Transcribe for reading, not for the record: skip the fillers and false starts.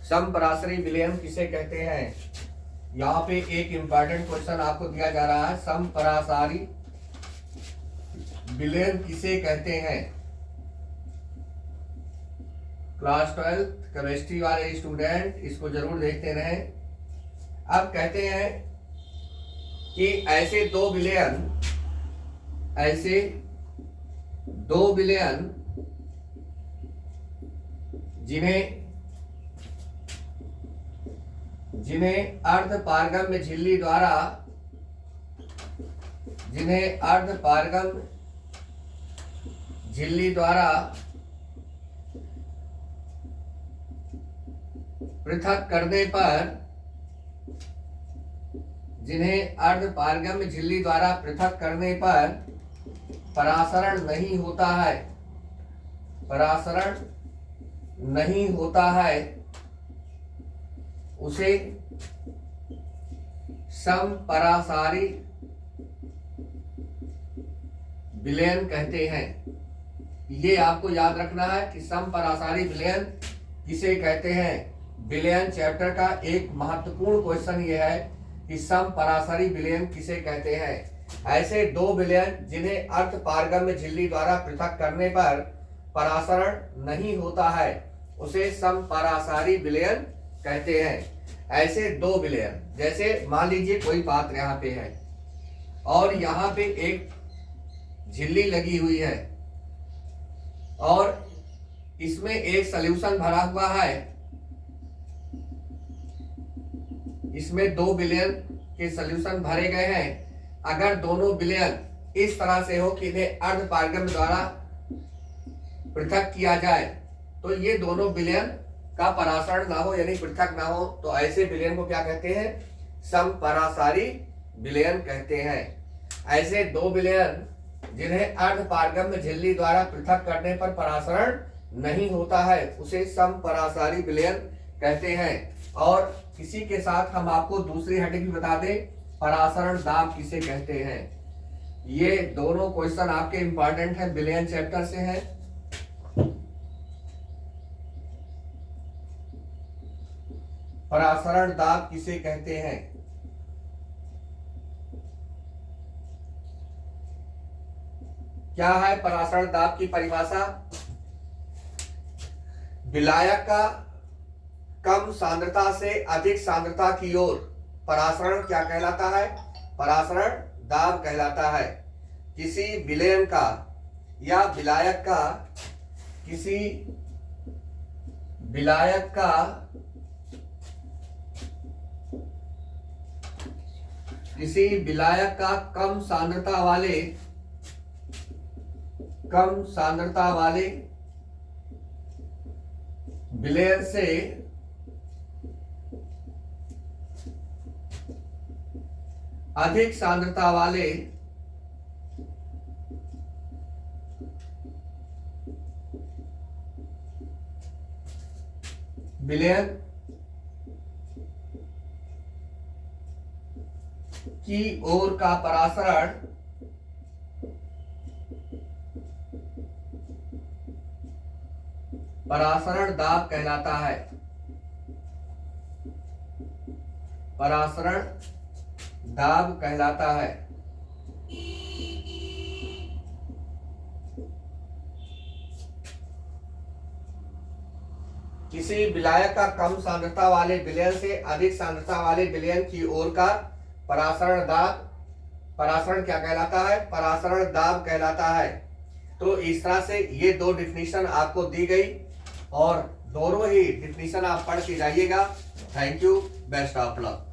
समपराशरी विलयन किसे कहते हैं? यहाँ पे एक इंपॉर्टेंट क्वेश्चन आपको दिया जा रहा है, समपराशरी विलयन किसे कहते हैं? क्लास 12 केमिस्ट्री वाले स्टूडेंट इसको जरूर देखते रहें। अब कहते हैं कि ऐसे दो विलयन जिन्हें अर्धपारगम्य झिल्ली द्वारा पृथक करने पर परासरण नहीं होता है, उसे समपरासारी विलयन कहते हैं। ये आपको याद रखना है कि समपरासारी विलयन किसे कहते हैं। विलयन चैप्टर का एक महत्वपूर्ण क्वेश्चन ये है कि समपरासारी विलयन किसे कहते हैं। ऐसे दो विलयन जिन्हें अर्धपारगम्य झिल्ली द्वारा पृथक करने पर परासरण नहीं होता है, उसे समपरासारी विलयन कहते हैं। ऐसे दो विलयन, जैसे मान लीजिए कोई पात्र यहाँ पे है और यहाँ पे एक झिल्ली लगी हुई है और इसमें एक सॉल्यूशन भरा हुआ है। इसमें दो विलयन के सॉल्यूशन भरे गए हैं। अगर दोनों विलयन इस तरह से हो कि इन्हें अर्धपारगम्य द्वारा पृथक किया जाए तो ये दोनों विलयन का परासरण ना हो, यानी पृथक ना हो, तो ऐसे विलयन को क्या कहते हैं? समपरासारी विलयन कहते हैं। ऐसे दो विलयन जिन्हें अर्धपारगम्य झिल्ली द्वारा पृथक करने पर परासरण नहीं होता है, उसे समपरासारी विलयन कहते हैं। और इसी के साथ हम आपको दूसरी हेडिंग भी बता दें, परासरण दाब किसे कहते हैं। ये दोनों क्वेश्चन आपके इंपॉर्टेंट हैं, विलयन चैप्टर से हैं। परासरण दाब किसे कहते हैं? क्या है परासरण दाब की परिभाषा? विलायक का कम सांद्रता से अधिक सांद्रता की ओर परासरण क्या कहलाता है? परासरण दाब कहलाता है। किसी विलयन का या विलायक का किसी विलायक का कम सांद्रता वाले विलयन से अधिक सांद्रता वाले विलयन की ओर का परासरण दाब कहलाता है। परासरण दाब कहलाता है। किसी विलायक का कम सांद्रता वाले विलयन से अधिक सांद्रता वाले विलयन की ओर का परासरण क्या कहलाता है? परासरण दाब कहलाता है। तो इस तरह से ये दो डिफिनीशन आपको दी गई और दोनों ही डिफिनीशन आप पढ़ के जाइएगा। Thank you, best of luck.